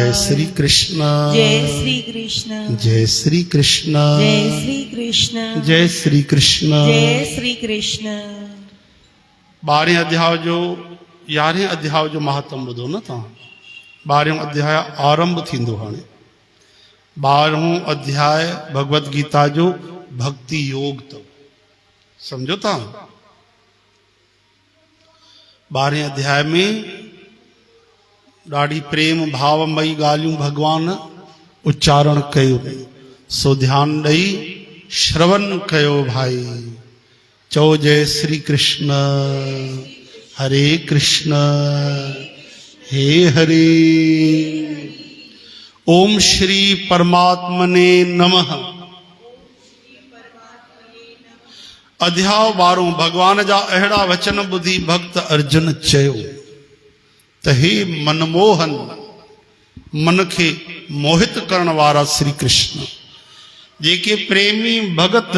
जय श्री कृष्ण जय श्री कृष्ण जय श्री कृष्ण जय श्री कृष्ण जय श्री कृष्ण जय श्री कृष्ण। 12 अध्याय जो 11 अध्याय जो महात्म ॿुधो न तव्हां। 12 अध्याय आरंभ थींदो हाणे। 12 अध्याय भगवत गीता जो भक्ति योग अथव, सम्झो था। 12 अध्याय में ॾाढी प्रेम भावमयी ॻाल्हियूं भगवान उच्चारण कयो, सो ध्यान ॾेई श्रवण कयो भाई। चओ जय श्री कृष्ण हरे कृष्ण हे हरे। ओम श्री परमात्मने नमः। अध्याय 12 भगवान जा अहिड़ा वचन ॿुधी भक्त अर्जुन चयो त हे मनमोहन, मन खे मोहित करण वारा श्री कृष्ण, जेके प्रेमी भगत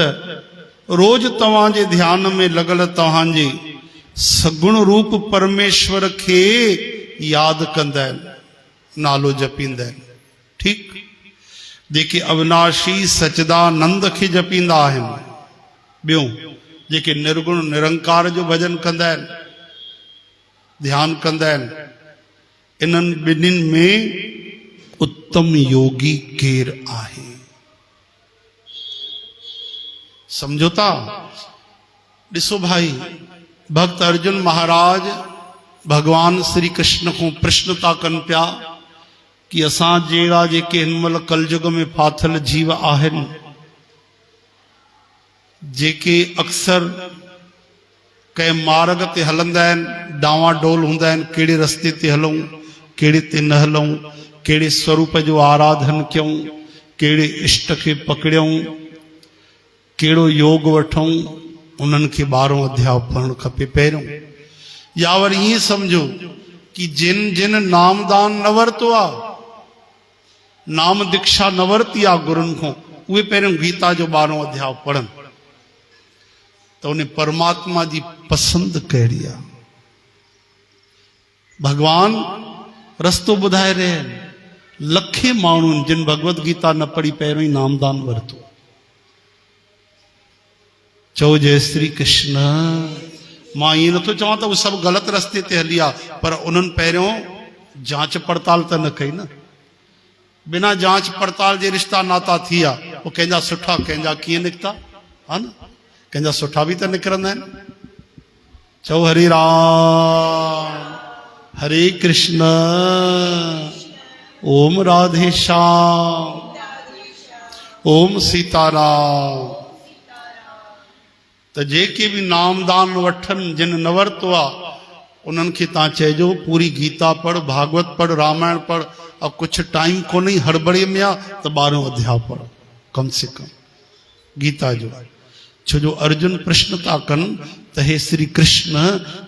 रोज तव्हांजे ध्यान में लॻल तव्हांजे सगुण रूप परमेश्वर खे याद कंदा आहिनि, नालो जपींदा आहिनि। ठीक, जेके अविनाशी सचिदानंद खे जपींदा आहिनि। ॿियो, जेके निर्गुण निरंकार जो भजन कंदा आहिनि, ध्यान कंदा आहिनि। इन्हनि ॿिन्हिनि में उत्तम योगी केर आहे? समझो था। ॾिसो भाई, भक्त अर्जुन महाराज भगवान श्री कृष्ण को प्रश्न था कनि पिया कि असां जहिड़ा जेके हिन महिल कलयुग में फाथल जीव आहिनि, जेके अक्सर कंहिं मार्ग ते हलंदा आहिनि, डावाडोल हूंदा आहिनि, कहिड़े रस्ते ते हलूं, कहिड़े ते न हलूं, कहिड़े स्वरूप जो आराधन कयूं, कहिड़े इष्ट खे पकड़ियूं, कहिड़ो योग वठूं, उन्हनि खे 12 अध्याय पढ़णु खपे पहिरियों। या वरी ईअं सम्झो कि जिन जिन नामदान न वरितो आहे, नाम दीक्षा न वरिती आहे गुरुनि खां, उहे पहिरियों गीता जो 12 अध्याय पढ़नि तो उन्हें परमात्मा जी पसंद कहिड़ी आहे। भगवान रस्तो ॿुधाए रहे आहिनि। लखे माण्हुनि जिन भगवत गीता न पढ़ी पहिरियों ही नामदान वरितो। चओ जय श्री कृष्ण। मां ईअं नथो चवां त उहे सभु ग़लति रस्ते ते हली आहे, पर उन्हनि पहिरियों जांच पड़ताल त न कई न। बिना जांच पड़ताल जे रिश्ता नाता थी विया, पोइ कंहिंजा सुठा कंहिंजा कीअं निकिता, हा न? कंहिंजा सुठा बि त निकिरंदा आहिनि। चओ हरे राम हरे कृष्ण ओम राधे श्याम ओम सीताराम। त जेके बि नामदान वठनि, जिन न वरितो आहे, उन्हनि खे तव्हां चइजो पूरी गीता पढ़, भागवत पढ़, रामायण पढ़। और कुछ टाइम कोन्हे, हड़बड़ी में आहे त 12 अध्याय पढ़ कम से कम गीता जो। छो जो अर्जुन प्रश्न था कनि त हे श्री कृष्ण,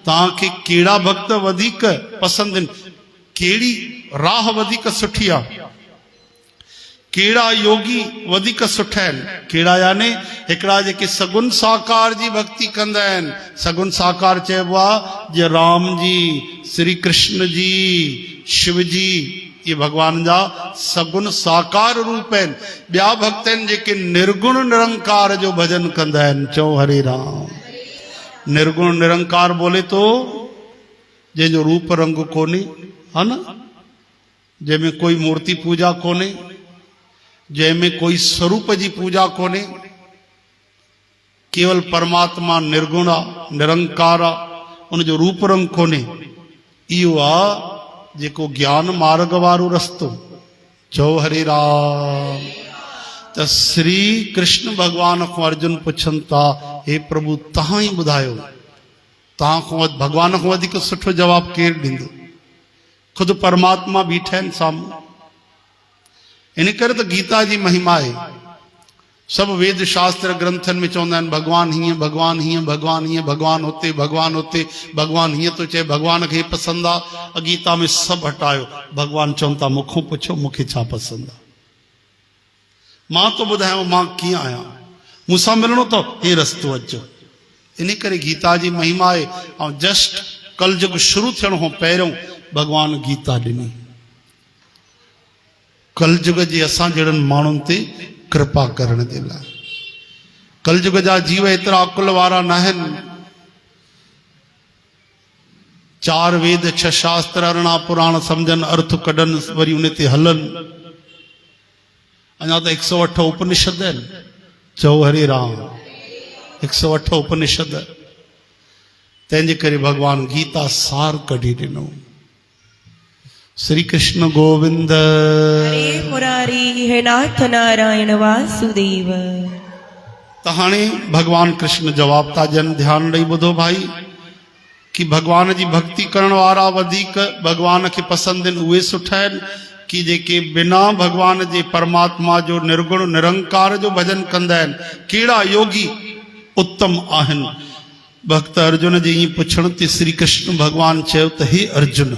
तव्हांखे कहिड़ा भक्त वधीक पसंदि आहिनि, कहिड़ी राह वधीक सुठी आहे, कहिड़ा योगी वधीक सुठा आहिनि? कहिड़ा यानी हिकिड़ा जेके सगुन साकार जी भक्ति कंदा आहिनि। सगुन साकार चइबो आहे जे राम जी, श्री कृष्ण जी, शिव जी, ये भगवान जा सगुन साकार रूप आहिनि। ॿिया भक्त आहिनि जेके निर्गुण निरंकार जो भजन कंदा आहिनि। चओ हरे राम। निर्गुण निरंकार बोले तो जंहिंजो रूप रंग कोन्हे, हा न, जंहिंमें कोई मूर्ति पूजा कोन्हे, जंहिंमें कोई स्वरूप जी पूजा कोन्हे, केवल परमात्मा निर्गुण आहे, निरंकार आहे, उनजो रूप रंग कोन्हे। इहो आहे जेको ज्ञान मार्ग वारो रस्तो। चओ हरे राम। त श्री कृष्ण भगवान को अर्जुन पुछनि था, हे प्रभु तव्हां ई ॿुधायो, तव्हां खां भगवान खां वधीक सुठो जवाबु केरु ॾींदो? ख़ुदि परमात्मा बीठा आहिनि साम्हूं। इन करे त गीता जी महिमा आहे। सब वेद शास्त्र ग्रंथन में चवंदा आहिनि भगवान हीअं, भगवान हीअं, भगवान हीअं, भगवान हुते, भगवान हुते, भगवान हीअं थो चए, भगवान खे पसंदि आहे। गीता में सभु हटायो। भगवान चवनि था मूंखां पुछो मूंखे छा पसंदि आहे। मां तो ॿुधायांव मां कीअं आहियां, मूंसां मिलणो अथव, हे रस्तो अचो। इन करे गीता जी महिमा आहे। ऐं जस्ट कलयुग शुरू थियण खां पहिरियों भगवान गीता ॾिनी। कलयुग जे असां जहिड़नि माण्हुनि ते कृपा करण जे लाइ। कलयुग जा जीव एतिरा अकुल वारा न आहिनि। 4 वेद 6 शास्त्र 18 पुराण सम्झनि, अर्थ कढनि, वरी उन ते हलनि। अञा त 108 उपनिषद आहिनि। चओ हरे राम। 108 उपनिषद। तंहिंजे करे भगवान गीता सार कढी ॾिनो। श्री कृष्ण गोविंद हरे मुरारी हे नाथ नारायण वासुदेव। त हाणे भगवान कृष्ण जवाब था ॾियनि। ध्यानु ॾेई ॿुधो भाई कि भगवान जी भक्ति करण वारा वधीक भगवान खे पसंदि आहिनि। उहे सुठा आहिनि कि जेके बिना भगवान जे परमात्मा जो निर्गुण निरंकार जो भजन कंदा आहिनि। कहिड़ा योगी उत्तम आहिनि। भक्त अर्जुन जे ईअं पुछण ते श्री कृष्ण भगवान चयो त हे अर्जुन,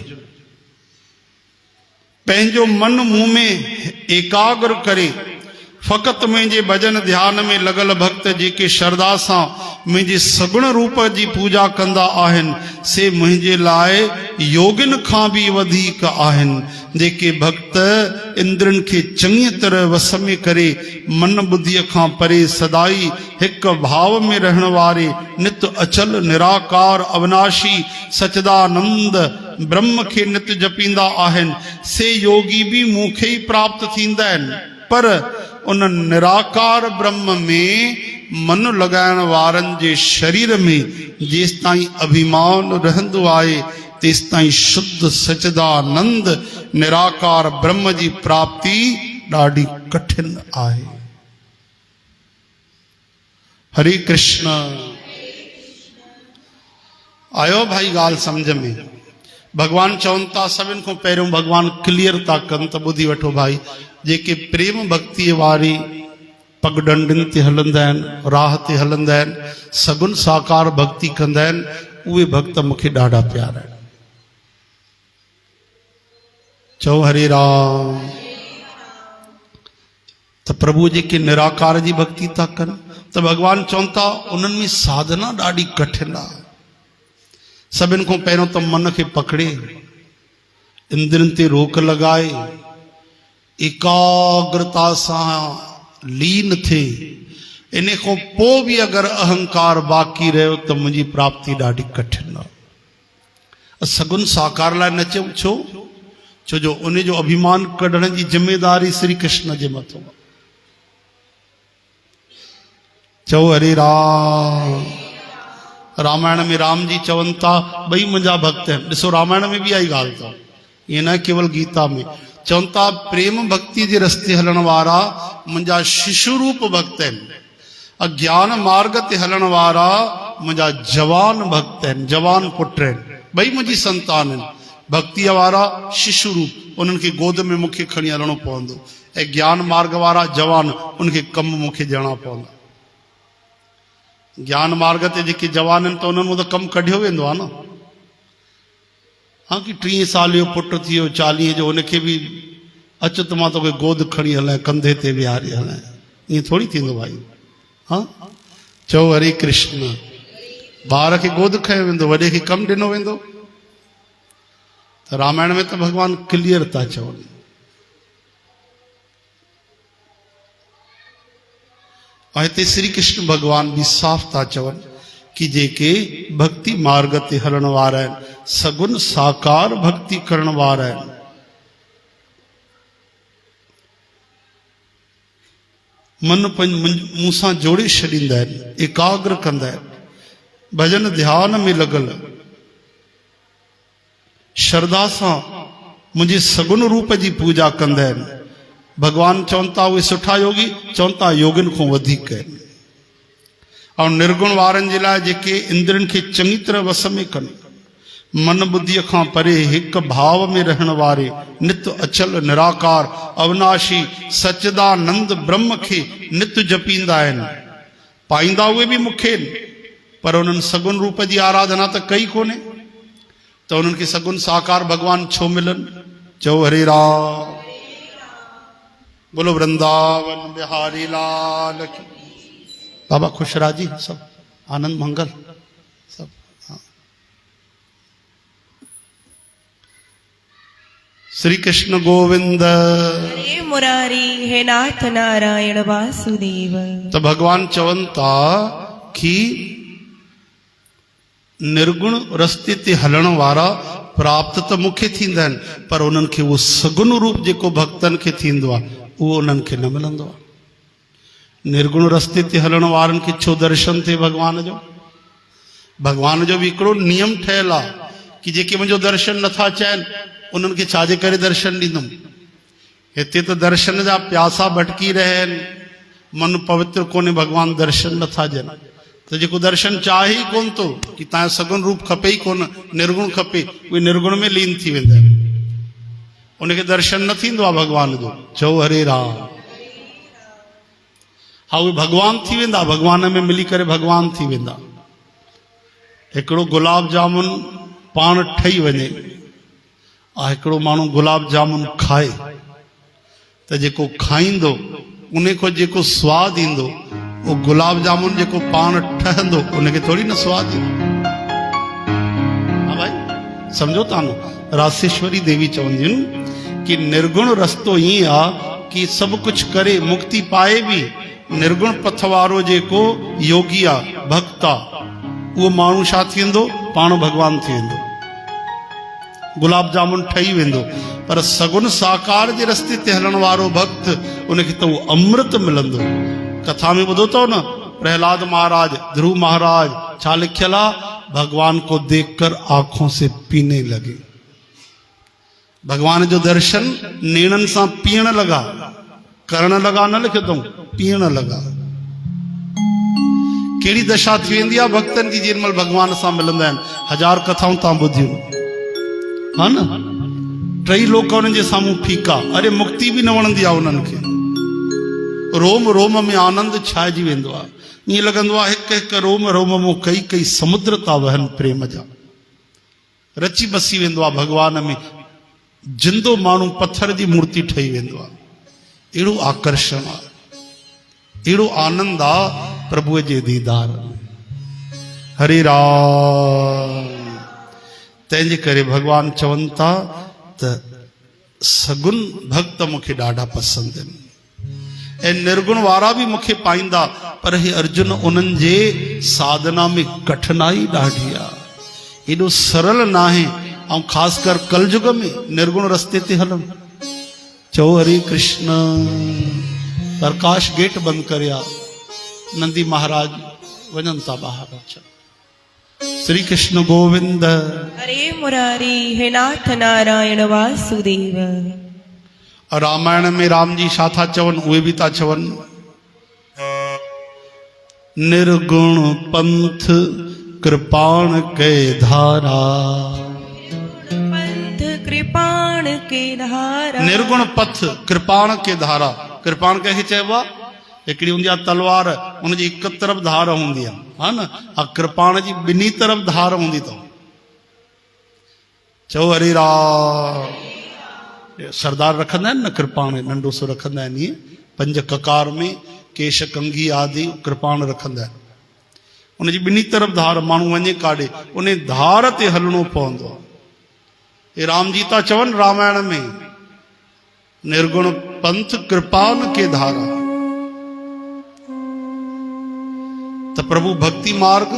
पंहिंजो मन मुंह में एकाग्र करे फ़क़ति मुंहिंजे भजन ध्यान में लॻल भक्त जेके श्रद्धा सां मुंहिंजे सगुण रूप जी पूजा कंदा आहिनि, से मुंहिंजे लाइ योगिन खां बि वधीक आहिनि। जेके भक्त इंद्रनि खे चङी तरह वस में करे मन बुद्धीअ खां परे सदाई हिकु भाव में रहण वारे नित अचल निराकार अविनाशी सचिदानंद ब्रह्म खे नित जपींदा आहिनि, से योगी बि मूंखे ई प्राप्त थींदा आहिनि। पर उन निराकार ब्रह्म में मन लॻाइण वारनि जे शरीर में जेसि ताईं अभिमान रहंदो आहे, तेसि ताईं शुद्ध सचिदानंद निराकार ब्रह्म जी प्राप्ति ॾाढी कठिन आहे। हरे कृष्ण। आयो भाई ॻाल्हि सम्झ में। भगवान चवनि था, सभिनि खां पहिरियों भगवान क्लियर था कनि त ॿुधी वठो भाई। जेके प्रेम भक्तीअ वारी पगडंडियुनि ते हलंदा आहिनि, राह ते हलंदा आहिनि, सगुन साकार भक्ति कंदा आहिनि, उहे भक्त मूंखे ॾाढा प्यारा आहिनि। चओ हरे राम। त प्रभु जेके निराकार जी भक्ति था कनि, त भगवान चवनि था उन्हनि में साधना ॾाढी कठिन आहे। सभिनि खां पहिरियों त मन खे पकड़े, इंद्रियनि ते रोक लॻाए, एकाग्रता सां लीन थिए। इन खां पोइ बि अगरि अहंकार बाक़ी रहियो त मुंहिंजी प्राप्ति ॾाढी कठिन आहे। सगुन साकार लाइ न चऊं। छो जो उन जो अभिमान कढण जी जिम्मेदारी श्री कृष्ण जे मथां। चओ हरे राम। रामायण में राम जी चवनि था ॿई मुंहिंजा भक्त आहिनि। ॾिसो रामायण में बि आई ॻाल्हि अथव, ईअं न केवल गीता में। चवनि था प्रेम भक्ति जे रस्ते हलण वारा मुंहिंजा शिशु रूप भक्त आहिनि। अज्ञान मार्ग ते हलण वारा मुंहिंजा जवान भक्त आहिनि, जवान पुट आहिनि। ॿई मुंहिंजी संतान आहिनि। भक्तीअ वारा शिशु रूप, उन्हनि खे गोद में मूंखे खणी हलणो पवंदो, ऐं ज्ञान मार्ग वारा जवान, उनखे कमु मूंखे ॾियणा पवंदा। ज्ञान मार्ग ते जेके जवान आहिनि त उन्हनि मां त कमु कढियो वेंदो आहे न। हाँ कि 30 साल जो पुटु थी वियो, 40 जो, उनखे बि अच त मां तोखे गोद खणी हलाए, कंधे ते विहारे हलाए। ईअं थोरी थींदो भाई। हाँ चओ हरे कृष्ण। ॿार खे गोद खयो वेंदो, वॾे खे कमु ॾिनो वेंदो। त रामायण में त भगवान क्लियर था चवनि। और हिते श्री कृष्ण भगवान भी साफ था चवनि कि जेके भक्ति मार्ग ते हलण वारा आहिनि, सगुन साकार भक्ति करण वारा आहिनि, मन मूं सां जोड़े छॾींदा आहिनि, एकाग्र कंदा आहिनि, भजन ध्यान में लॻल श्रद्धा सां मुंहिंजे सगुन रूप जी पूजा कंदा आहिनि। भगवान चवनि था उहे सुठा योगी, चवनि था योगिन खां वधीक आहिनि। ऐं निर्गुण वारनि जे लाइ जेके इंद्रियनि खे चङी तरह वस में कनि, मन बुद्धीअ खां परे हिकु भाव में रहण वारे नित अचल निराकार अविनाशी सच्चिदानंद ब्रह्म खे नित जपींदा आहिनि। पाईंदा उहे बि मूंखे, पर उन्हनि सगुन रूप जी आराधना त कई कोन्हे, त उन्हनि खे सगुन साकार भगवान छो मिलनि। चओ हरे राम। बोलो वृंदावन बिहारी लाल की। बाबा खुश राजी सब, आनंद मंगल सब। हाँ। श्री कृष्ण गोविंद। हरे मुरारी हे नाथ नारायण वासुदेव। तो भगवान चवन था कि निर्गुण रस्ते ते हलण वारा प्राप्त तो मुख्य थींदा आहिनि, पर उन्हनि खे उहो सगुण रूप जेको भक्तनि खे थींदो आहे उहो उन्हनि खे न मिलंदो आहे। निर्गुण रस्ते ते हलण वारनि खे छो दर्शन थिए भगवान जो? भगवान जो बि हिकिड़ो नियम ठहियलु आहे कि जेके मुंहिंजो दर्शन नथा चाहिनि उन्हनि खे छाजे करे दर्शन ॾींदुमि। हिते त दर्शन जा प्यासा भटकी रहिया आहिनि, मन पवित्र कोन्हे, भगवान दर्शन नथा ॾियनि। त जेको दर्शन चाहे ई कोन थो कि तव्हांजो सगुण रूप खपे ई कोन, निर्गुण खपे, उहे निर्गुण में लीन थी वेंदा आहिनि, उनखे दर्शन न थींदो आहे भगवान जो। चओ हरे राम। हा, उहे भगवान थी वेंदा, भगवान में मिली करे भगवान थी वेंदा। हिकिड़ो गुलाब जामुन पाण ठही वञे ऐं हिकिड़ो माण्हू गुलाब जामुन खाए त जेको खाईंदो उन खां जेको स्वादु ईंदो वो गुलाब जामुन जेको पाण ठहंदो उनखे थोड़ी न स्वादु ईंदो। हा भाई, सम्झो था न। रासेश्वरी देवी चवंदियूं आहिनि कि निर्गुण रस्तो ईअं आहे कि सभु कुझु करे मुक्ति पाए बि निर्गुण पथ वारो जेको योगी आहे, भक्त आहे, उहो माण्हू छा थी वेंदो? पाण भगवान थी वेंदो, गुलाब जामुन ठही वेंदो। पर सगुण साकार जे रस्ते ते हलण वारो भक्त, उनखे त उहो अमृत मिलंदो। कथा में ॿुधो अथव न, प्रहलाद महाराज, ध्रुव महाराज, छा लिखियल आहे? भगवान को देखकर आंखों से पीने लगे। भगवान जो दर्शन नेणनि सां पीअण लगा, करण लगा न लिखियो अथऊं, पीअण लगा। कहिड़ी दशा थी वेंदी आहे भक्तनि जी जेॾी महिल भगवान सां मिलंदा आहिनि। हजार कथाऊं तव्हां ॿुधियूं, हा न? टई लोक उन्हनि जे साम्हूं फीका। अरे मुक्ति बि न वणंदी आहे उन्हनि खे। रोम रोम में आनंद छाइजी वेंदो आहे। ईअं लॻंदो आहे हिकु हिकु रोम रोम मां कई कई समुद्र था वहनि प्रेम जा। रची बसी वेंदो आहे भगवान में, जिंदो माण्हू पत्थर जी मूर्ति ठही वेंदो आहे। अहिड़ो आकर्षण आहे, अहिड़ो आनंद आहे प्रभुअ जे दीदार में। हरे राम। तंहिंजे करे भगवान चवनि था त सगुण भक्त मूंखे ॾाढा पसंदि आहिनि ऐं निर्गुण वारा बि मूंखे पाईंदा। पर हे अर्जुन, उन्हनि जे साधना में कठिनाई ॾाढी आहे, एॾो सरल न आहे। ऐं ख़ासि कर कलयुग में निर्गुण रस्ते ते हलनि। चओ हरे कृष्ण। प्रकाश गेट बंदि करे आ, नंदी महाराज वञनि था ॿाहिरि। अचनि। श्री कृष्ण गोविंद। हरे मुरारी हे नाथ नारायण वासुदेव। रामायण में राम जी छा था चवनि? उहे बि था चवनि, निर्गुण पंथ कृपाण के धारा। पंथ कृपाण के धारा। निर्गुण पथ कृपाण के धारा। कृपाण कंहिंखे चइबो आहे? हिकिड़ी हूंदी आहे तलवार, हुनजी हिकु तरफ़ धार हूंदी आहे, हा न? कृपाण जी ॿिन्ही तरफ़ धार हूंदी अथव। चओ हरे राम। सरदार रखंदा आहिनि न कृपाण, नंढो सो रखंदा आहिनि, ईअं 5 ककार में केश कंघी आदि कृपाण रखंदा आहिनि। उनजी ॿिन्ही तरफ़ धार, माण्हू वञे काॾे उन धार ते हलणो पवंदो आहे। हे राम जी था चवनि रामायण में, निर्गुण पंथ कृपान के धारा। त प्रभु भक्ति मार्ग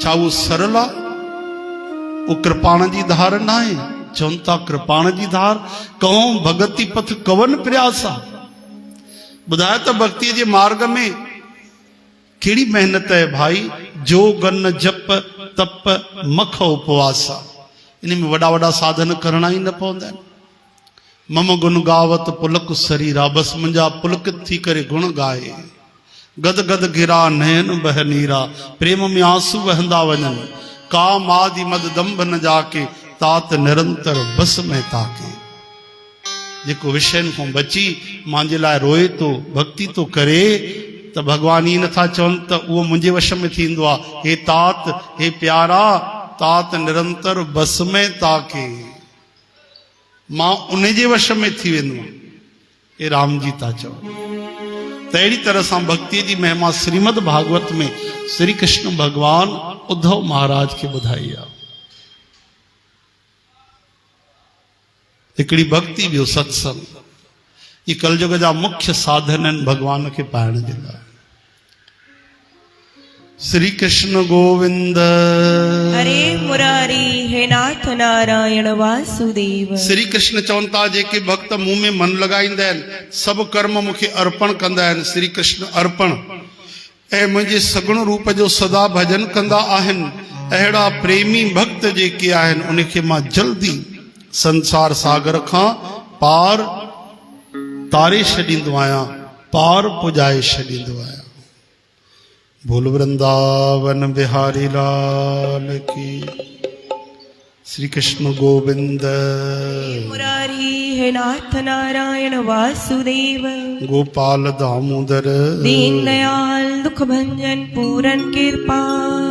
छा उहो सरल आहे? उहो कृपाण जी धार न आहे। चवनि था कृपाण जी धार कहो भगति पथ कवन प्रयास आहे। ॿुधायो त भक्तीअ जे मार्ग में कहिड़ी महिनत आहे भाई। जो गन जप तप मख उपवास आहे। इन में वॾा वॾा साधन करणा ई न पवंदा आहिनि। मम गुण गावत पुलक शरीरा, बसि मुंहिंजा पुलकित थी करे गुण गाए। गद गद गिरा नयन बह नीरा, प्रेम में आंसू वहंदा वञनि। काम आदि मद दंभ न जाके, तात निरंतर बस में ताके। जेको विषयनि खां बची मुंहिंजे लाइ रोए थो, भक्ति थो करे, त भगवान ई नथा चवनि त उहो मुंहिंजे वश में थींदो आहे। हे तात, हे प्यारा, तात निरंतर बस में ताके, मां उन जे वश में थी वेंदो आहियां। हे राम जी था चवनि। त अहिड़ी तरह सां भक्तीअ जी महिमा श्रीमद भागवत में श्री कृष्ण भगवान उद्धव महाराज खे ॿुधाई आहे। हिकिड़ी भक्ति ॿियो सत्संग। ये कलयुग जा मुख्य साधन आहिनि भगवान खे पाइण जे लाइ। श्री कृष्ण गोविंद हरे मुरारी हे नाथ नारायण वासुदेव। श्री कृष्ण चवनि था जेके भक्त मुंह में मन लॻाईंदा आहिनि सभु कर्म मूंखे अर्पण कंदा आहिनि, श्री कृष्ण अर्पण, ऐं मुंहिंजे सगुण रूप जो सदा भजन कंदा आहिनि, अहिड़ा प्रेमी भक्त जेके आहिनि उनखे मां जल्दी संसार सागर खां पार तारे छॾींदो आहियां, पार पुॼाए छॾींदो आहियां। बोल वृंदावन बिहारी लाल की। श्री कृष्ण गोविंद मुरारी हे नाथ नारायण वासुदेव। गोपाल दामोदर दीन दयाल दुख भंजन पूरन कृपाल।